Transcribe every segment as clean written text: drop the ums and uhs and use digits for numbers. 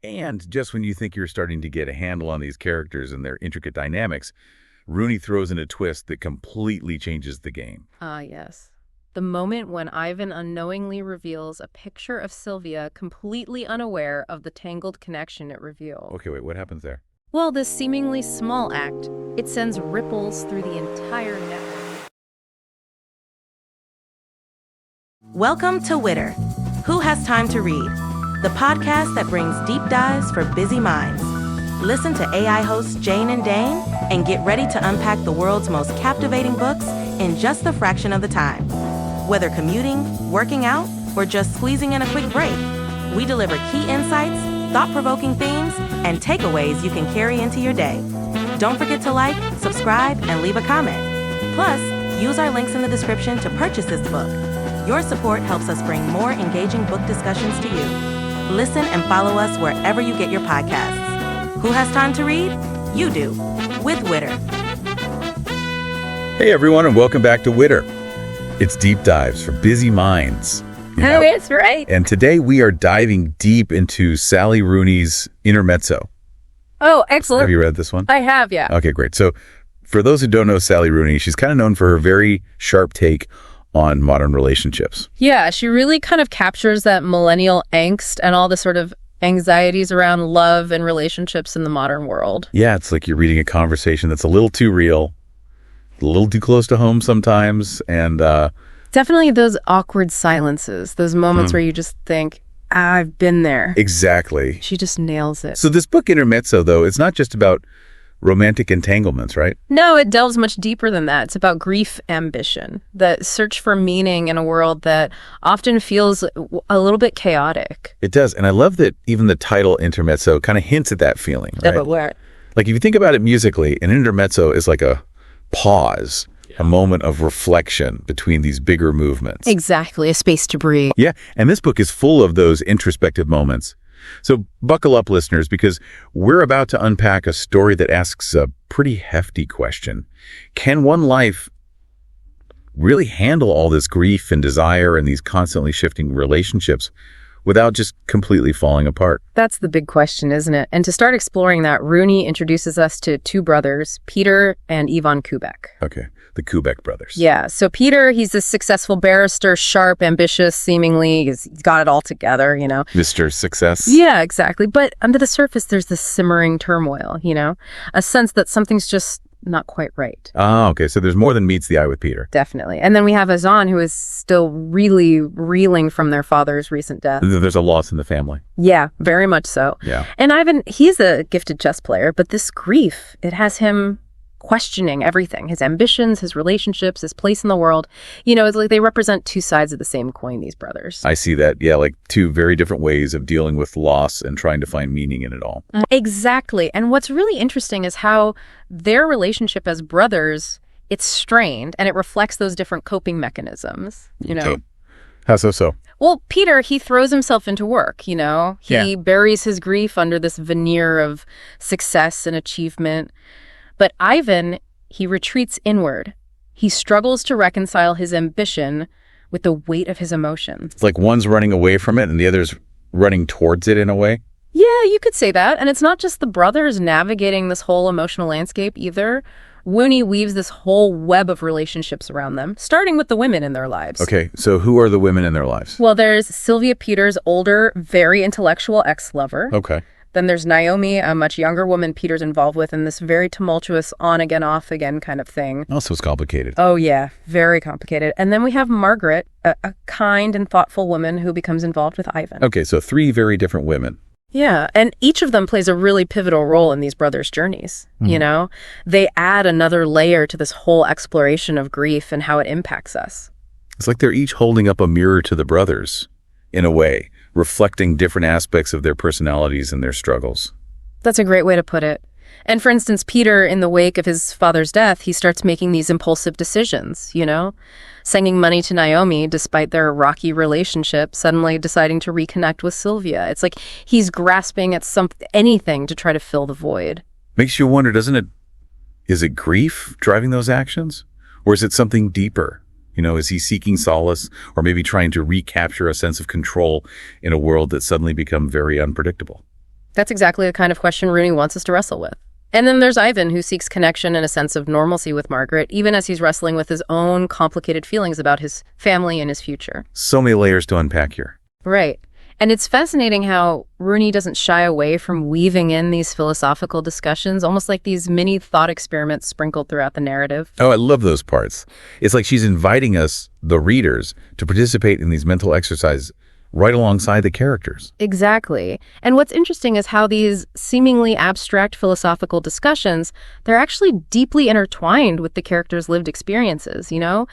And just when you think you're starting to get a handle on these characters and their intricate dynamics, Rooney throws in a twist that completely changes the game. Ah, yes. The moment when Ivan unknowingly reveals a picture of Sylvia completely unaware of the tangled connection it revealed. Okay, wait, what happens there? Well, this seemingly small act, it sends ripples through the entire network. Welcome to Witter. Who Has Time to Read? The podcast that brings deep dives for busy minds. Listen to AI hosts Jane and Dane and get ready to unpack the world's most captivating books in just a fraction of the time. Whether commuting, working out, or just squeezing in a quick break, we deliver key insights, thought-provoking themes, and takeaways you can carry into your day. Don't forget to like, subscribe, and leave a comment. Plus, use our links in the description to purchase this book. Your support helps us bring more engaging book discussions to you. Listen and follow us wherever you get your podcasts. Who has time to read? You do, with Witter. Hey everyone, and welcome back to Witter. It's deep dives for busy minds. Oh, that's right. And today we are diving deep into Sally Rooney's Intermezzo. Oh, excellent. Have you read this one? I have, yeah. Okay, great. So for those who don't know Sally Rooney, she's kind of known for her very sharp take on modern relationships. Yeah, she really kind of captures that millennial angst and all the sort of anxieties around love and relationships in the modern world. Yeah, it's like you're reading a conversation that's a little too real, a little too close to home sometimes, and definitely those awkward silences, those moments where you just think, I've been there. Exactly. She just nails it. So this book, Intermezzo, though, it's not just about romantic entanglements, right? No, it delves much deeper than that. It's about grief ambition, the search for meaning in a world that often feels a little bit chaotic. It does. And I love that even the title Intermezzo kind of hints at that feeling, right? Yeah, but where? Like if you think about it musically, an intermezzo is like a pause, a moment of reflection between these bigger movements. Exactly, a space to breathe. Yeah, and this book is full of those introspective moments. So buckle up, listeners, because we're about to unpack a story that asks a pretty hefty question. Can one life really handle all this grief and desire and these constantly shifting relationships without just completely falling apart? That's the big question, isn't it? And to start exploring that, Rooney introduces us to two brothers, Peter and Ivan Kubek. Okay, the Kubek brothers. Yeah, so Peter, he's this successful barrister, sharp, ambitious, seemingly. He's got it all together, you know. Mr. Success. Yeah, exactly. But under the surface, there's this simmering turmoil, you know, a sense that something's just not quite right. Oh, okay. So there's more than meets the eye with Peter. Definitely. And then we have Azan, who is still really reeling from their father's recent death. There's a loss in the family. Yeah, very much so. Yeah. And Ivan, he's a gifted chess player, but this grief, it has him questioning everything, his ambitions, his relationships, his place in the world. You know, it's like they represent two sides of the same coin, these brothers. I see that. Yeah, like two very different ways of dealing with loss and trying to find meaning in it all. Exactly. And what's really interesting is how their relationship as brothers, it's strained and it reflects those different coping mechanisms, you know. Okay. How so? Well, Peter, he throws himself into work, you know. He buries his grief under this veneer of success and achievement. But Ivan, he retreats inward. He struggles to reconcile his ambition with the weight of his emotions. It's like one's running away from it and the other's running towards it in a way. Yeah, you could say that. And it's not just the brothers navigating this whole emotional landscape either. Rooney weaves this whole web of relationships around them, starting with the women in their lives. Okay, so who are the women in their lives? Well, there's Sylvia, Peter's older, very intellectual ex-lover. Okay. Then there's Naomi, a much younger woman Peter's involved with in this very tumultuous on-again, off-again kind of thing. Also, it's complicated. Oh, yeah. Very complicated. And then we have Margaret, a kind and thoughtful woman who becomes involved with Ivan. Okay, so three very different women. Yeah, and each of them plays a really pivotal role in these brothers' journeys, you know? They add another layer to this whole exploration of grief and how it impacts us. It's like they're each holding up a mirror to the brothers, in a way, reflecting different aspects of their personalities and their struggles. That's a great way to put it. And for instance, Peter, in the wake of his father's death, he starts making these impulsive decisions, you know? Sending money to Naomi despite their rocky relationship, suddenly deciding to reconnect with Sylvia. It's like he's grasping at anything to try to fill the void. Makes you wonder, doesn't it? Is it grief driving those actions? Or is it something deeper? You know, is he seeking solace or maybe trying to recapture a sense of control in a world that's suddenly become very unpredictable? That's exactly the kind of question Rooney wants us to wrestle with. And then there's Ivan, who seeks connection and a sense of normalcy with Margaret, even as he's wrestling with his own complicated feelings about his family and his future. So many layers to unpack here. Right. And it's fascinating how Rooney doesn't shy away from weaving in these philosophical discussions, almost like these mini thought experiments sprinkled throughout the narrative. Oh, I love those parts. It's like she's inviting us, the readers, to participate in these mental exercises right alongside the characters. Exactly. And what's interesting is how these seemingly abstract philosophical discussions, they're actually deeply intertwined with the characters' lived experiences, you know?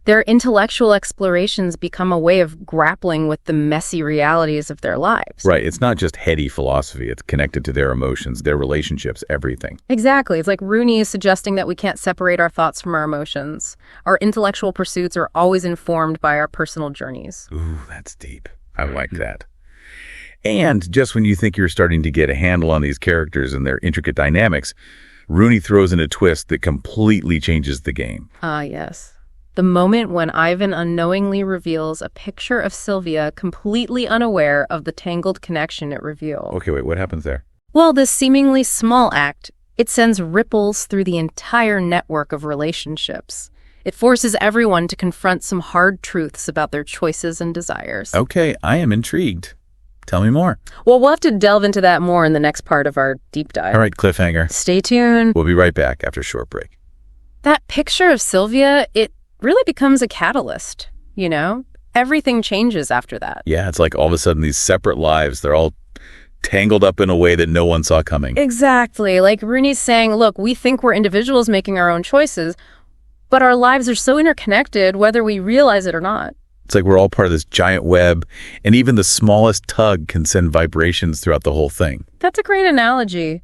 Their intellectual explorations become a way of grappling with the messy realities of their lives. Right. It's not just heady philosophy. It's connected to their emotions, their relationships, everything. Exactly. It's like Rooney is suggesting that we can't separate our thoughts from our emotions. Our intellectual pursuits are always informed by our personal journeys. Ooh, that's deep. I like that. And just when you think you're starting to get a handle on these characters and their intricate dynamics, Rooney throws in a twist that completely changes the game. Ah, yes. The moment when Ivan unknowingly reveals a picture of Sylvia, completely unaware of the tangled connection it revealed. Okay, wait, what happens there? Well, this seemingly small act, it sends ripples through the entire network of relationships. It forces everyone to confront some hard truths about their choices and desires. Okay, I am intrigued. Tell me more. Well, we'll have to delve into that more in the next part of our deep dive. All right, cliffhanger. Stay tuned. We'll be right back after a short break. That picture of Sylvia, it really becomes a catalyst, you know? Everything changes after that. Yeah, it's like all of a sudden these separate lives, they're all tangled up in a way that no one saw coming. Exactly. Like Rooney's saying, look, we think we're individuals making our own choices, but our lives are so interconnected whether we realize it or not. It's like we're all part of this giant web, and even the smallest tug can send vibrations throughout the whole thing. That's a great analogy.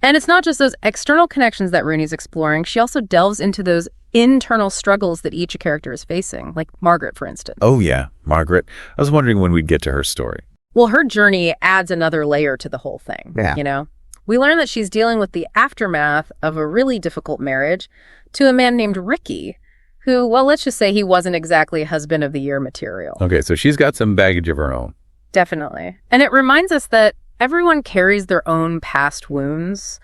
And it's not just those external connections that Rooney's exploring. She also delves into those internal struggles that each character is facing, like Margaret, for instance. Oh, yeah, Margaret. I was wondering when we'd get to her story. Well, her journey adds another layer to the whole thing, you know? We learn that she's dealing with the aftermath of a really difficult marriage to a man named Ricky, who, well, let's just say he wasn't exactly husband of the year material. Okay, so she's got some baggage of her own. Definitely. And it reminds us that everyone carries their own past wounds,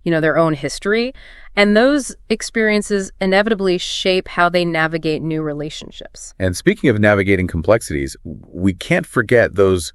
you know, their own history, and those experiences inevitably shape how they navigate new relationships. And speaking of navigating complexities, we can't forget those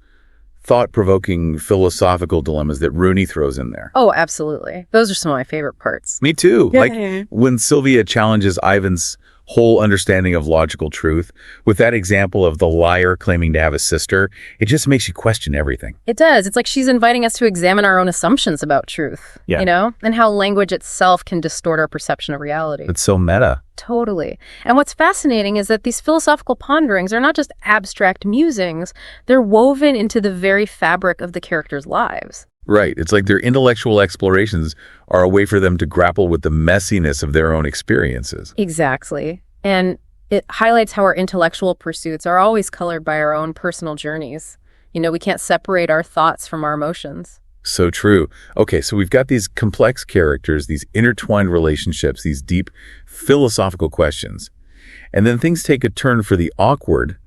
thought-provoking philosophical dilemmas that Rooney throws in there. Oh, absolutely. Those are some of my favorite parts. Me too. Yeah. Like when Sylvia challenges Ivan's whole understanding of logical truth, with that example of the liar claiming to have a sister, it just makes you question everything. It does. It's like she's inviting us to examine our own assumptions about truth, you know, and how language itself can distort our perception of reality. It's so meta. Totally. And what's fascinating is that these philosophical ponderings are not just abstract musings, they're woven into the very fabric of the characters' lives. Right. It's like their intellectual explorations are a way for them to grapple with the messiness of their own experiences. Exactly. And it highlights how our intellectual pursuits are always colored by our own personal journeys. You know, we can't separate our thoughts from our emotions. So true. Okay, so we've got these complex characters, these intertwined relationships, these deep philosophical questions. And then things take a turn for the awkward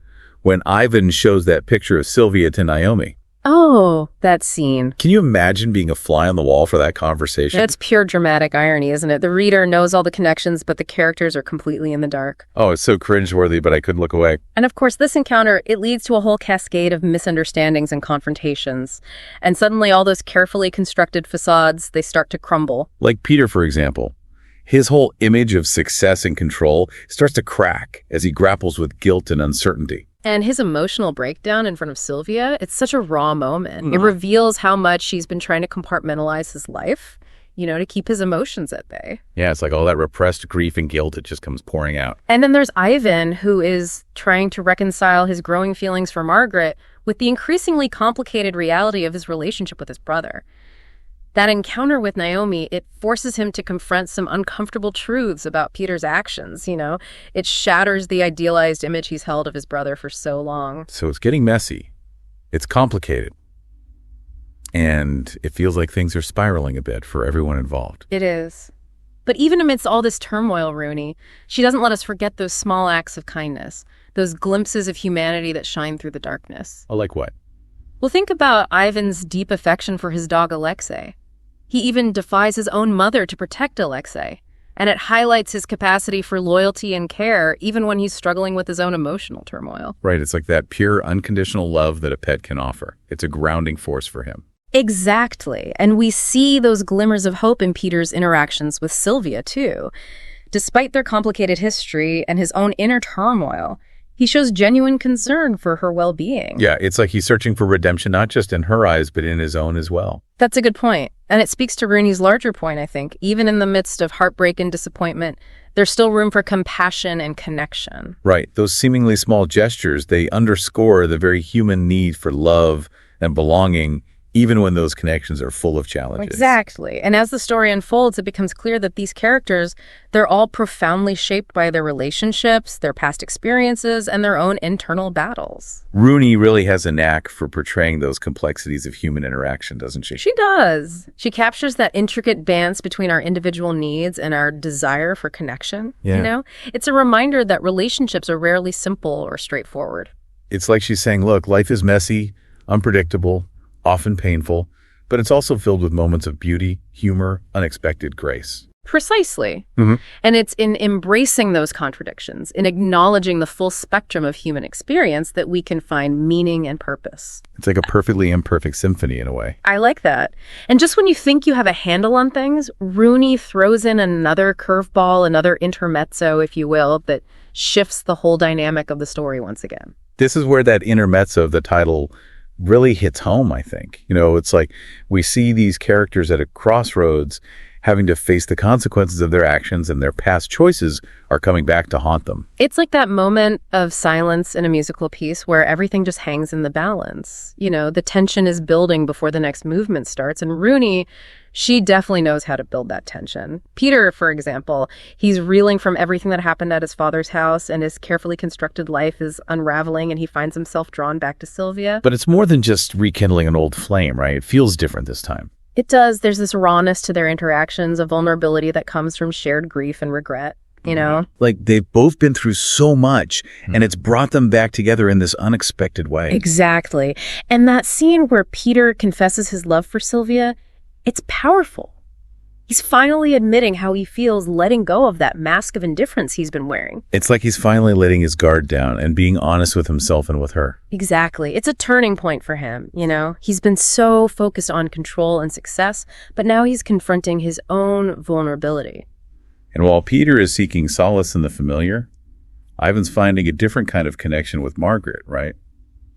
when Ivan shows that picture of Sylvia to Naomi. Oh, that scene. Can you imagine being a fly on the wall for that conversation? It's pure dramatic irony, isn't it? The reader knows all the connections, but the characters are completely in the dark. Oh, it's so cringeworthy, but I couldn't look away. And of course, this encounter, it leads to a whole cascade of misunderstandings and confrontations. And suddenly all those carefully constructed facades, they start to crumble. Like Peter, for example. His whole image of success and control starts to crack as he grapples with guilt and uncertainty. And his emotional breakdown in front of Sylvia, it's such a raw moment. It reveals how much she's been trying to compartmentalize his life, you know, to keep his emotions at bay. Yeah, it's like all that repressed grief and guilt, it just comes pouring out. And then there's Ivan, who is trying to reconcile his growing feelings for Margaret with the increasingly complicated reality of his relationship with his brother. That encounter with Naomi, it forces him to confront some uncomfortable truths about Peter's actions, you know. It shatters the idealized image he's held of his brother for so long. So it's getting messy. It's complicated. And it feels like things are spiraling a bit for everyone involved. It is. But even amidst all this turmoil, Rooney, she doesn't let us forget those small acts of kindness, those glimpses of humanity that shine through the darkness. Oh, like what? Well, think about Ivan's deep affection for his dog Alexei. He even defies his own mother to protect Alexei, and it highlights his capacity for loyalty and care even when he's struggling with his own emotional turmoil. Right, it's like that pure, unconditional love that a pet can offer. It's a grounding force for him. Exactly. And we see those glimmers of hope in Peter's interactions with Sylvia, too. Despite their complicated history and his own inner turmoil, he shows genuine concern for her well-being. Yeah, it's like he's searching for redemption, not just in her eyes, but in his own as well. That's a good point. And it speaks to Rooney's larger point, I think. Even in the midst of heartbreak and disappointment, there's still room for compassion and connection. Right. Those seemingly small gestures, they underscore the very human need for love and belonging, even when those connections are full of challenges. Exactly. And as the story unfolds, it becomes clear that these characters, they're all profoundly shaped by their relationships, their past experiences, and their own internal battles. Rooney really has a knack for portraying those complexities of human interaction, doesn't she? She does. She captures that intricate dance between our individual needs and our desire for connection. Yeah. You know, it's a reminder that relationships are rarely simple or straightforward. It's like she's saying, look, life is messy, unpredictable, often painful, but it's also filled with moments of beauty, humor, unexpected grace. Precisely. Mm-hmm. And it's in embracing those contradictions, in acknowledging the full spectrum of human experience that we can find meaning and purpose. It's like a perfectly imperfect symphony in a way. I like that. And just when you think you have a handle on things, Rooney throws in another curveball, another intermezzo, if you will, that shifts the whole dynamic of the story once again. This is where that intermezzo of the title really hits home, I think. You know, it's like we see these characters at a crossroads having to face the consequences of their actions, and their past choices are coming back to haunt them. It's like that moment of silence in a musical piece where everything just hangs in the balance. You know, the tension is building before the next movement starts, and Rooney, she definitely knows how to build that tension. Peter, for example, he's reeling from everything that happened at his father's house, and his carefully constructed life is unraveling, and he finds himself drawn back to Sylvia. But it's more than just rekindling an old flame, right? It feels different this time. It does. There's this rawness to their interactions, a vulnerability that comes from shared grief and regret, you know? Like they've both been through so much, and it's brought them back together in this unexpected way. Exactly. And that scene where Peter confesses his love for Sylvia, it's powerful. He's finally admitting how he feels, letting go of that mask of indifference he's been wearing. It's like he's finally letting his guard down and being honest with himself and with her. Exactly. It's a turning point for him, you know? He's been so focused on control and success, but now he's confronting his own vulnerability. And while Peter is seeking solace in the familiar, Ivan's finding a different kind of connection with Margaret, right?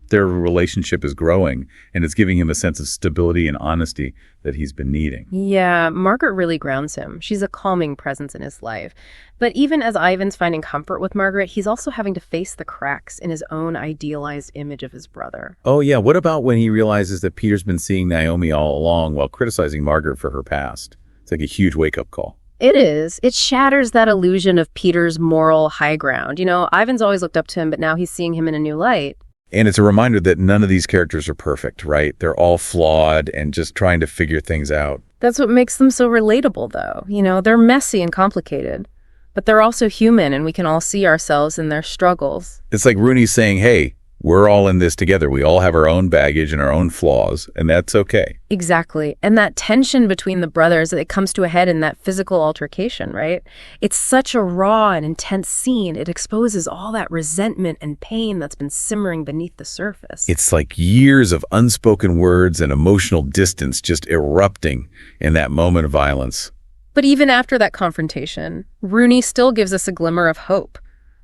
Their relationship is growing, and it's giving him a sense of stability and honesty that he's been needing. Yeah, Margaret really grounds him. She's a calming presence in his life. But even as Ivan's finding comfort with Margaret, he's also having to face the cracks in his own idealized image of his brother. Oh yeah, what about when he realizes that Peter's been seeing Naomi all along while criticizing Margaret for her past? It's like a huge wake-up call. It is. It shatters that illusion of Peter's moral high ground. You know, Ivan's always looked up to him, but now he's seeing him in a new light. And it's a reminder that none of these characters are perfect, right? They're all flawed and just trying to figure things out. That's what makes them so relatable, though. You know, they're messy and complicated, but they're also human, and we can all see ourselves in their struggles. It's like Rooney saying, hey, we're all in this together. We all have our own baggage and our own flaws, and that's okay. Exactly. And that tension between the brothers, it comes to a head in that physical altercation, right? It's such a raw and intense scene. It exposes all that resentment and pain that's been simmering beneath the surface. It's like years of unspoken words and emotional distance just erupting in that moment of violence. But even after that confrontation, Rooney still gives us a glimmer of hope.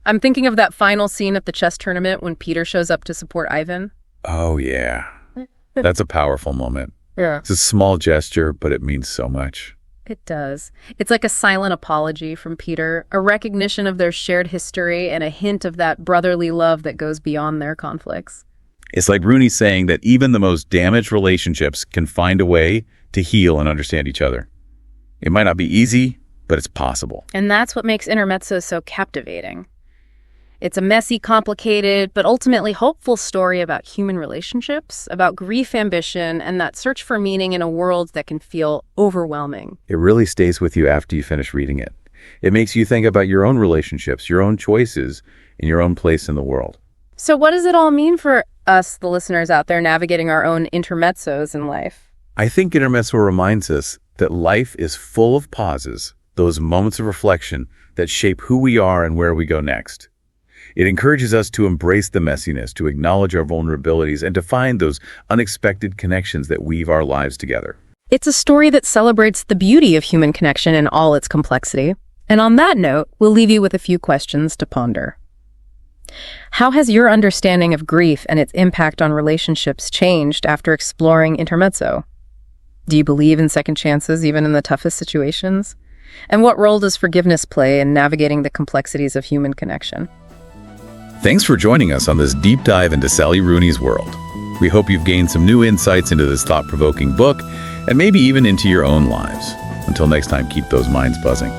I'm thinking of that final scene at the chess tournament when Peter shows up to support Ivan. Oh, yeah. That's a powerful moment. Yeah. It's a small gesture, but it means so much. It does. It's like a silent apology from Peter, a recognition of their shared history and a hint of that brotherly love that goes beyond their conflicts. It's like Rooney saying that even the most damaged relationships can find a way to heal and understand each other. It might not be easy, but it's possible. And that's what makes Intermezzo so captivating. It's a messy, complicated, but ultimately hopeful story about human relationships, about grief, ambition, and that search for meaning in a world that can feel overwhelming. It really stays with you after you finish reading it. It makes you think about your own relationships, your own choices, and your own place in the world. So what does it all mean for us, the listeners out there, navigating our own intermezzos in life? I think Intermezzo reminds us that life is full of pauses, those moments of reflection that shape who we are and where we go next. It encourages us to embrace the messiness, to acknowledge our vulnerabilities, and to find those unexpected connections that weave our lives together. It's a story that celebrates the beauty of human connection in all its complexity. And on that note, we'll leave you with a few questions to ponder. How has your understanding of grief and its impact on relationships changed after exploring Intermezzo? Do you believe in second chances even in the toughest situations? And what role does forgiveness play in navigating the complexities of human connection? Thanks for joining us on this deep dive into Sally Rooney's world. We hope you've gained some new insights into this thought-provoking book and maybe even into your own lives. Until next time, keep those minds buzzing.